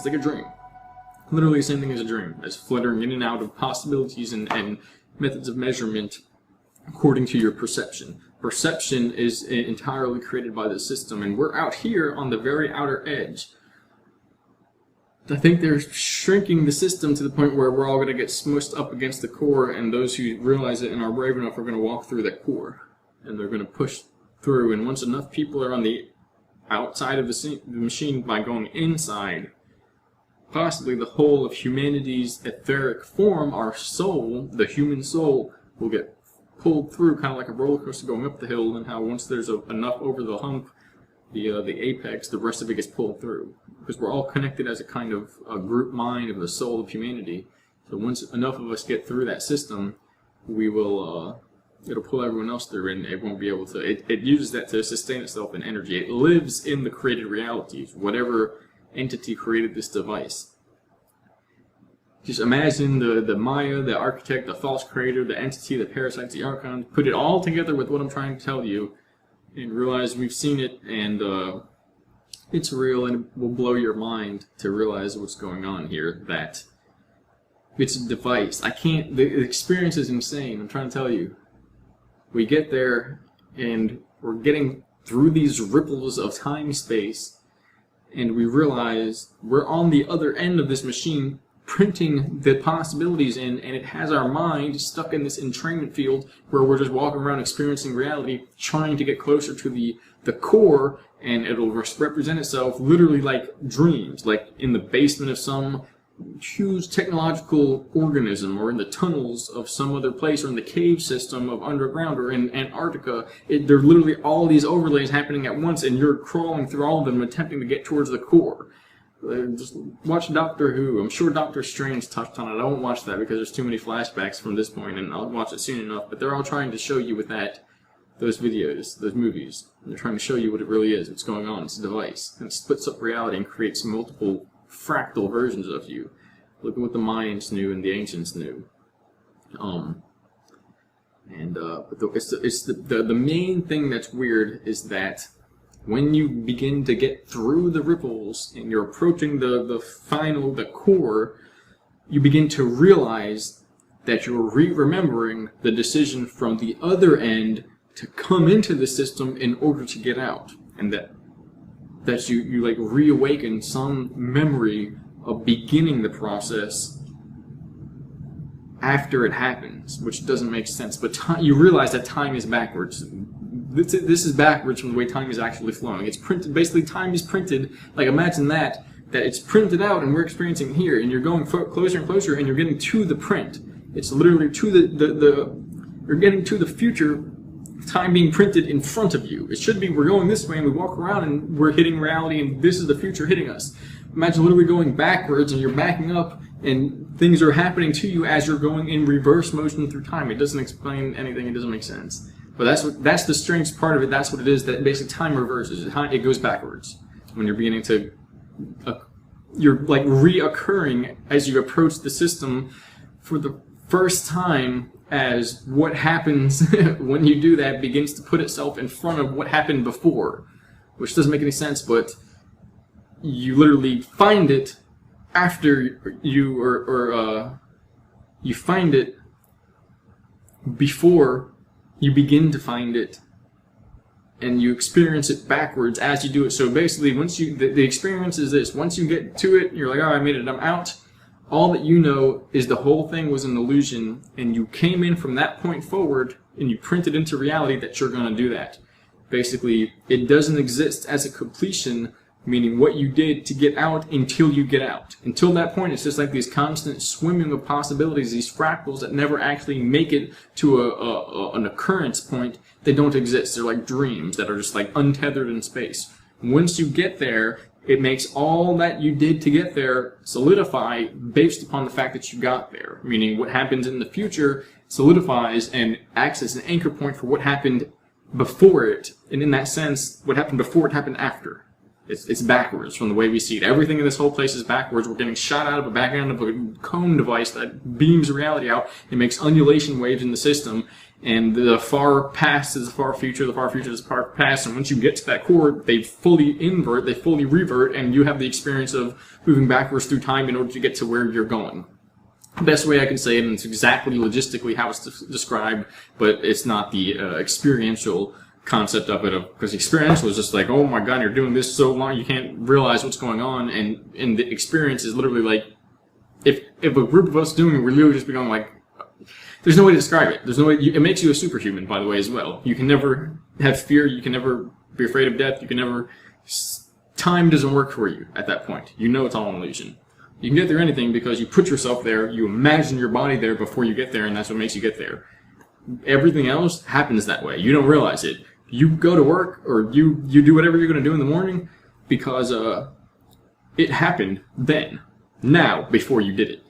It's like a dream. Literally the same thing as a dream, as fluttering in and out of possibilities and methods of measurement according to your perception. Perception is entirely created by the system, and we're out here on the very outer edge. I think they're shrinking the system to the point where we're all going to get smushed up against the core, and those who realize it and are brave enough are going to walk through that core, and they're going to push through. And once enough people are on the outside of the machine by going inside, possibly the whole of humanity's etheric form, our soul, the human soul, will get pulled through, kind of like a roller coaster going up the hill, and how once there's enough over the hump, the apex, the rest of it gets pulled through. Because we're all connected as a kind of a group mind of the soul of humanity. So once enough of us get through that system, we will, it'll pull everyone else through, and it won't be able to, it uses that to sustain itself in energy. It lives in the created realities, whatever entity created this device. Just imagine the Maya, the architect, the false creator, the entity, the parasites, the archons, put it all together with what I'm trying to tell you, and realize we've seen it, and it's real, and it will blow your mind to realize what's going on here, that it's a device. The experience is insane, I'm trying to tell you. We get there, and we're getting through these ripples of time-space, and we realize we're on the other end of this machine, printing the possibilities in, and it has our mind stuck in this entrainment field where we're just walking around experiencing reality, trying to get closer to the core, and it'll represent itself literally like dreams, like in the basement of some huge technological organism, or in the tunnels of some other place, or in the cave system of underground, or in Antarctica. There are literally all these overlays happening at once, and you're crawling through all of them attempting to get towards the core. Just watch Doctor Who. I'm sure Doctor Strange touched on it. I won't watch that because there's too many flashbacks from this point, and I'll watch it soon enough. But they're all trying to show you with those videos, those movies. And they're trying to show you what it really is, what's going on. It's a device. And it splits up reality and creates multiple fractal versions of you. Look at what the Mayans knew and the ancients knew. But the main thing that's weird is that when you begin to get through the ripples and you're approaching the core, you begin to realize that you're remembering the decision from the other end to come into the system in order to get out, and that you like reawaken some memory of beginning the process after it happens, which doesn't make sense. But you realize that time is backwards. This is backwards from the way time is actually flowing. It's printed, basically time is printed, like imagine that it's printed out and we're experiencing here, and you're going closer and closer, and you're getting to the print. It's literally to you're getting to the future, time being printed in front of you. It should be we're going this way and we walk around and we're hitting reality and this is the future hitting us. Imagine literally going backwards and you're backing up and things are happening to you as you're going in reverse motion through time. It doesn't explain anything, it doesn't make sense. But that's the strange part of it. That's what it is. That basically time reverses. It goes backwards when you're beginning to, you're like reoccurring as you approach the system for the first time. As what happens when you do that begins to put itself in front of what happened before, which doesn't make any sense. But you literally find it after you you find it before you begin to find it, and you experience it backwards as you do it. So basically, once the experience is this: once you get to it, you're like, oh, I made it, I'm out. All that you know is the whole thing was an illusion, and you came in from that point forward, and you printed into reality that you're going to do that. Basically, it doesn't exist as a completion, meaning what you did to get out until you get out. Until that point, it's just like these constant swimming of possibilities, these fractals that never actually make it to an occurrence point. They don't exist. They're like dreams that are just like untethered in space. Once you get there, it makes all that you did to get there solidify based upon the fact that you got there. Meaning what happens in the future solidifies and acts as an anchor point for what happened before it. And in that sense, what happened before it happened after. It's backwards from the way we see it. Everything in this whole place is backwards. We're getting shot out of a back end of a cone device that beams reality out. It makes undulation waves in the system. And the far past is the far future, the far future is the far past, and once you get to that core, they fully invert, they fully revert, and you have the experience of moving backwards through time in order to get to where you're going. The best way I can say it, and it's exactly logistically how it's described, but it's not the experiential concept of it, because experiential is just like, oh my god, you're doing this so long, you can't realize what's going on, and the experience is literally like, if a group of us doing it, we're literally just becoming like, there's no way to describe it. There's no way. It makes you a superhuman, by the way, as well. You can never have fear. You can never be afraid of death. You can never. Time doesn't work for you at that point. You know it's all an illusion. You can get there anything because you put yourself there. You imagine your body there before you get there, and that's what makes you get there. Everything else happens that way. You don't realize it. You go to work or you do whatever you're going to do in the morning because it happened then, now, before you did it.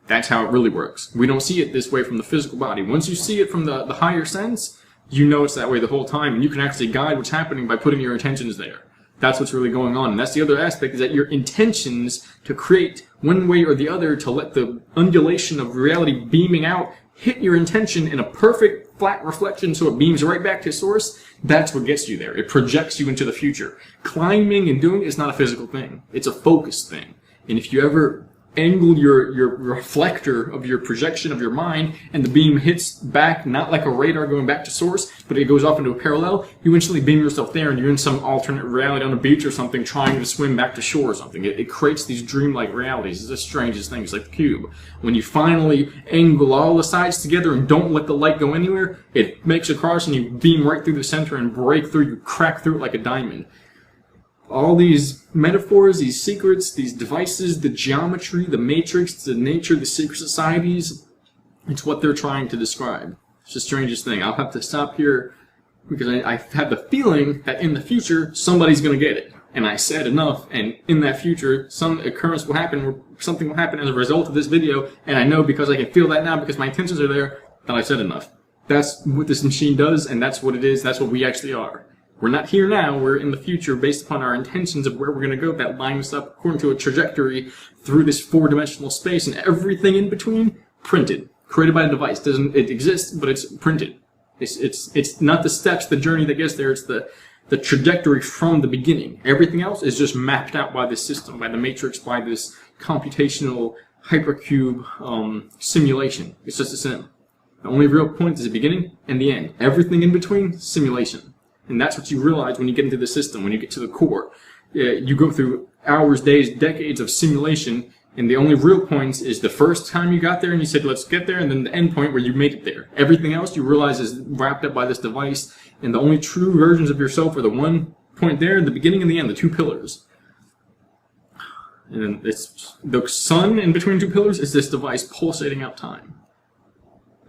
That's how it really works. We don't see it this way from the physical body. Once you see it from the higher sense, you know it's that way the whole time, and you can actually guide what's happening by putting your intentions there. That's what's really going on. And that's the other aspect, is that your intentions to create one way or the other, to let the undulation of reality beaming out hit your intention in a perfect flat reflection so it beams right back to source, that's what gets you there. It projects you into the future. Climbing and doing it is not a physical thing. It's a focused thing. And if you ever angle your reflector of your projection of your mind, and the beam hits back, not like a radar going back to source, but it goes off into a parallel, you instantly beam yourself there, and you're in some alternate reality on a beach or something, trying to swim back to shore or something. It creates these dreamlike realities. It's the strangest thing. It's like the cube. When you finally angle all the sides together and don't let the light go anywhere, it makes a cross and you beam right through the center and break through, you crack through it like a diamond. All these metaphors, these secrets, these devices, the geometry, the matrix, the nature, the secret societies, it's what they're trying to describe. It's the strangest thing. I'll have to stop here because I have the feeling that in the future, somebody's going to get it. And I said enough, and in that future, some occurrence will happen, or something will happen as a result of this video, and I know because I can feel that now, because my intentions are there, that I said enough. That's what this machine does, and that's what it is, that's what we actually are. We're not here now, we're in the future based upon our intentions of where we're going to go. That lines up according to a trajectory through this four-dimensional space, and everything in between, printed. Created by a device. It exists, but it's printed. It's not the steps, the journey that gets there, it's the trajectory from the beginning. Everything else is just mapped out by this system, by the matrix, by this computational hypercube simulation. It's just a sim. The only real point is the beginning and the end. Everything in between, simulation. And that's what you realize when you get into the system, when you get to the core. You go through hours, days, decades of simulation, and the only real points is the first time you got there and you said, let's get there, and then the end point where you made it there. Everything else you realize is wrapped up by this device, and the only true versions of yourself are the one point there, the beginning and the end, the two pillars. And then it's the sun in between two pillars is this device pulsating out time.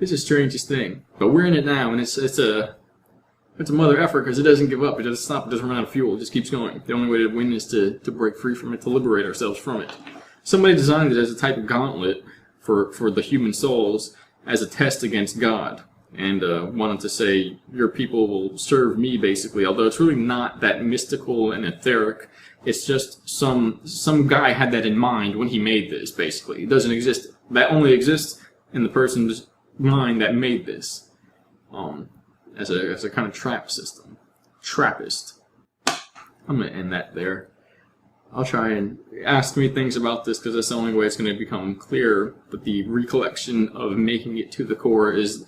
It's the strangest thing. But we're in it now, and it's a mother effort because it doesn't give up. It doesn't stop. It doesn't run out of fuel. It just keeps going. The only way to win is to break free from it, to liberate ourselves from it. Somebody designed it as a type of gauntlet for the human souls as a test against God, and wanted to say, your people will serve me, basically, although it's really not that mystical and etheric. It's just some guy had that in mind when he made this, basically. It doesn't exist. That only exists in the person's mind that made this. As a kind of trap system. Trappist. I'm going to end that there. I'll try and ask me things about this because that's the only way it's going to become clear. But the recollection of making it to the core is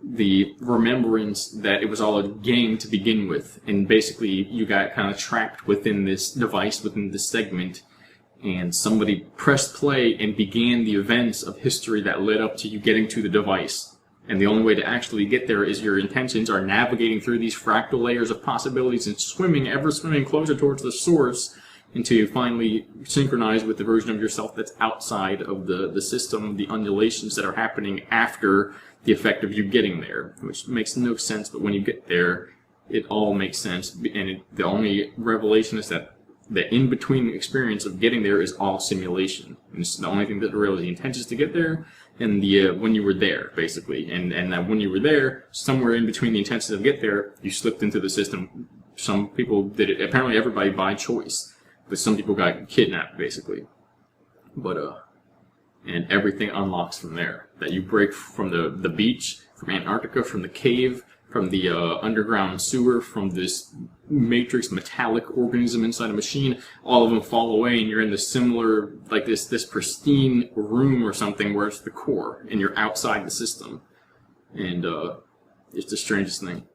the remembrance that it was all a game to begin with. And basically you got kind of trapped within this device, within this segment. And somebody pressed play and began the events of history that led up to you getting to the device. And the only way to actually get there is your intentions are navigating through these fractal layers of possibilities and ever swimming closer towards the source until you finally synchronize with the version of yourself that's outside of the system, the undulations that are happening after the effect of you getting there, which makes no sense, but when you get there, it all makes sense. And the only revelation is that the in-between experience of getting there is all simulation. And it's the only thing that really intentions to get there, and the when you were there, basically. And that when you were there, somewhere in between the intentions to get there, you slipped into the system. Some people did it, apparently everybody by choice, but some people got kidnapped, basically. But, and everything unlocks from there. That you break from the beach, from Antarctica, from the cave, from the underground sewer, from this matrix metallic organism inside a machine. All of them fall away, and you're in this similar, like this pristine room or something where it's the core, and you're outside the system. And it's the strangest thing.